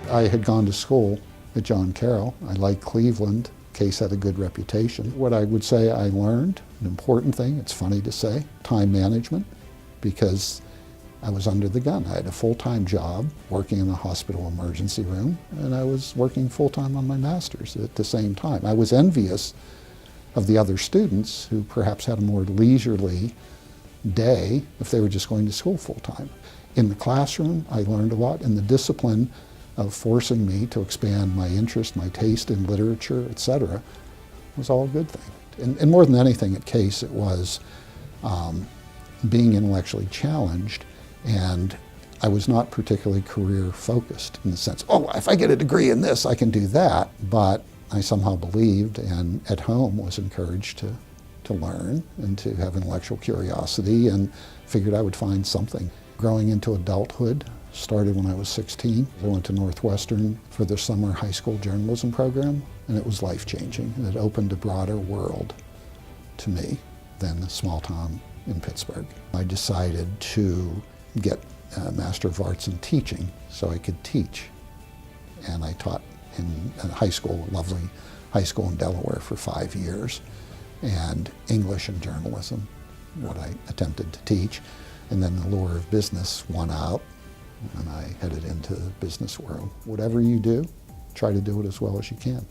I had gone to school at John Carroll. I liked Cleveland. CAS had a good reputation. What I would say I learned, an important thing, it's funny to say, time management, because I was under the gun. I had a full-time job working in the hospital emergency room, and I was working full-time on my master's at the same time. I was envious of the other students who perhaps had a more leisurely day if they were just going to school full-time. In the classroom, I learned a lot, and the discipline of forcing me to expand my interest, my taste in literature, etc., was all a good thing. And more than anything at CAS, it was being intellectually challenged, and I was not particularly career focused in the sense, oh, if I get a degree in this, I can do that. But I somehow believed, and at home was encouraged to learn and to have intellectual curiosity, and figured I would find something. Growing into adulthood started when I was 16. I went to Northwestern for the summer high school journalism program, and it was life-changing. It opened a broader world to me than the small town in Pittsburgh. I decided to get a Master of Arts in Teaching so I could teach. And I taught in a high school, lovely high school in Delaware for 5 years, and English and journalism, what I attempted to teach. And then the lure of business won out, and I headed into the business world. Whatever you do, try to do it as well as you can.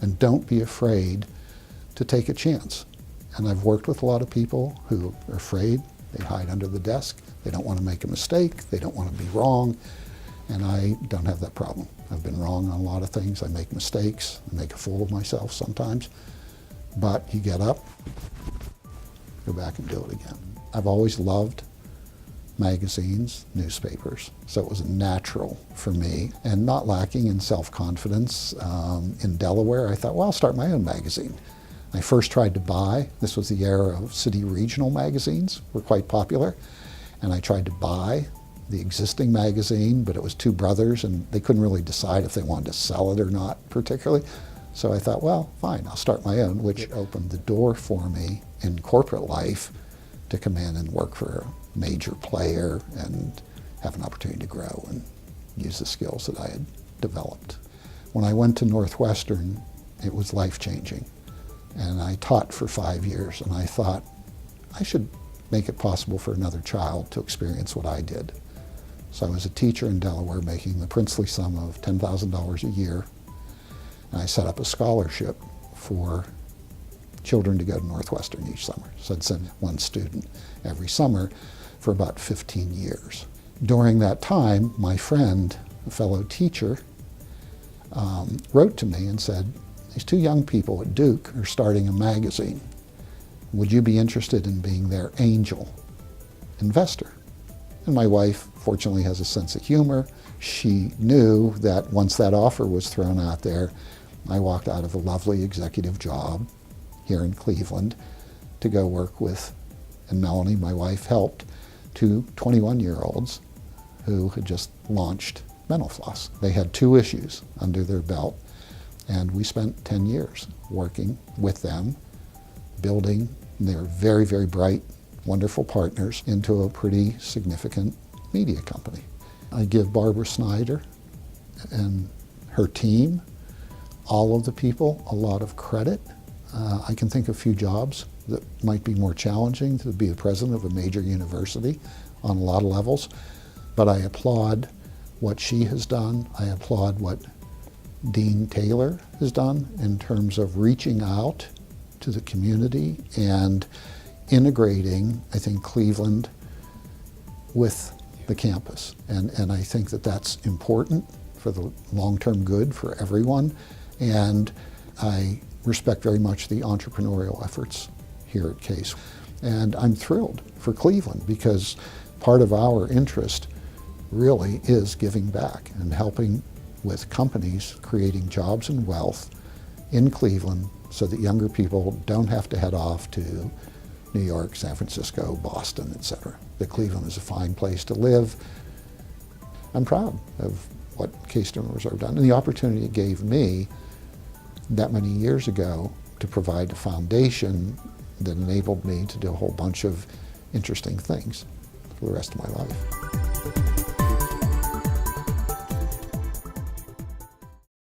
And don't be afraid to take a chance. And I've worked with a lot of people who are afraid. They hide under the desk. They don't want to make a mistake. They don't want to be wrong. And I don't have that problem. I've been wrong on a lot of things. I make mistakes. I make a fool of myself sometimes. But you get up, go back and do it again. I've always loved magazines, newspapers, so it was natural for me, and not lacking in self-confidence. In Delaware, I thought, well, I'll start my own magazine. I first tried to buy, this was the era of city regional magazines, were quite popular, and I tried to buy the existing magazine, but it was two brothers, and they couldn't really decide if they wanted to sell it or not particularly. So I thought, well, fine, I'll start my own, which opened the door for me in corporate life to come in and work for a major player and have an opportunity to grow and use the skills that I had developed. When I went to Northwestern, it was life-changing. And I taught for 5 years, and I thought I should make it possible for another child to experience what I did. So I was a teacher in Delaware making the princely sum of $10,000 a year. And I set up a scholarship for children to go to Northwestern each summer. So I'd send one student every summer for about 15 years. During that time, my friend, a fellow teacher, wrote to me and said, these two young people at Duke are starting a magazine. Would you be interested in being their angel investor? And my wife, fortunately, has a sense of humor. She knew that once that offer was thrown out there, I walked out of a lovely executive job here in Cleveland to go work with, and Maloney, my wife, helped two 21-year-olds who had just launched Mental Floss. They had 2 issues under their belt, and we spent 10 years working with them, building, and they were very, very bright, wonderful partners, into a pretty significant media company. I give Barbara Snyder and her team, all of the people, a lot of credit. I can think of a few jobs that might be more challenging, to be the president of a major university on a lot of levels, but I applaud what she has done. I applaud what Dean Taylor has done in terms of reaching out to the community and integrating, I think, Cleveland with the campus. And I think that that's important for the long-term good for everyone. And I respect very much the entrepreneurial efforts here at CAS. And I'm thrilled for Cleveland, because part of our interest really is giving back and helping with companies creating jobs and wealth in Cleveland so that younger people don't have to head off to New York, San Francisco, Boston, etc. That Cleveland is a fine place to live. I'm proud of what CAS have done, and the opportunity it gave me that many years ago to provide a foundation that enabled me to do a whole bunch of interesting things for the rest of my life.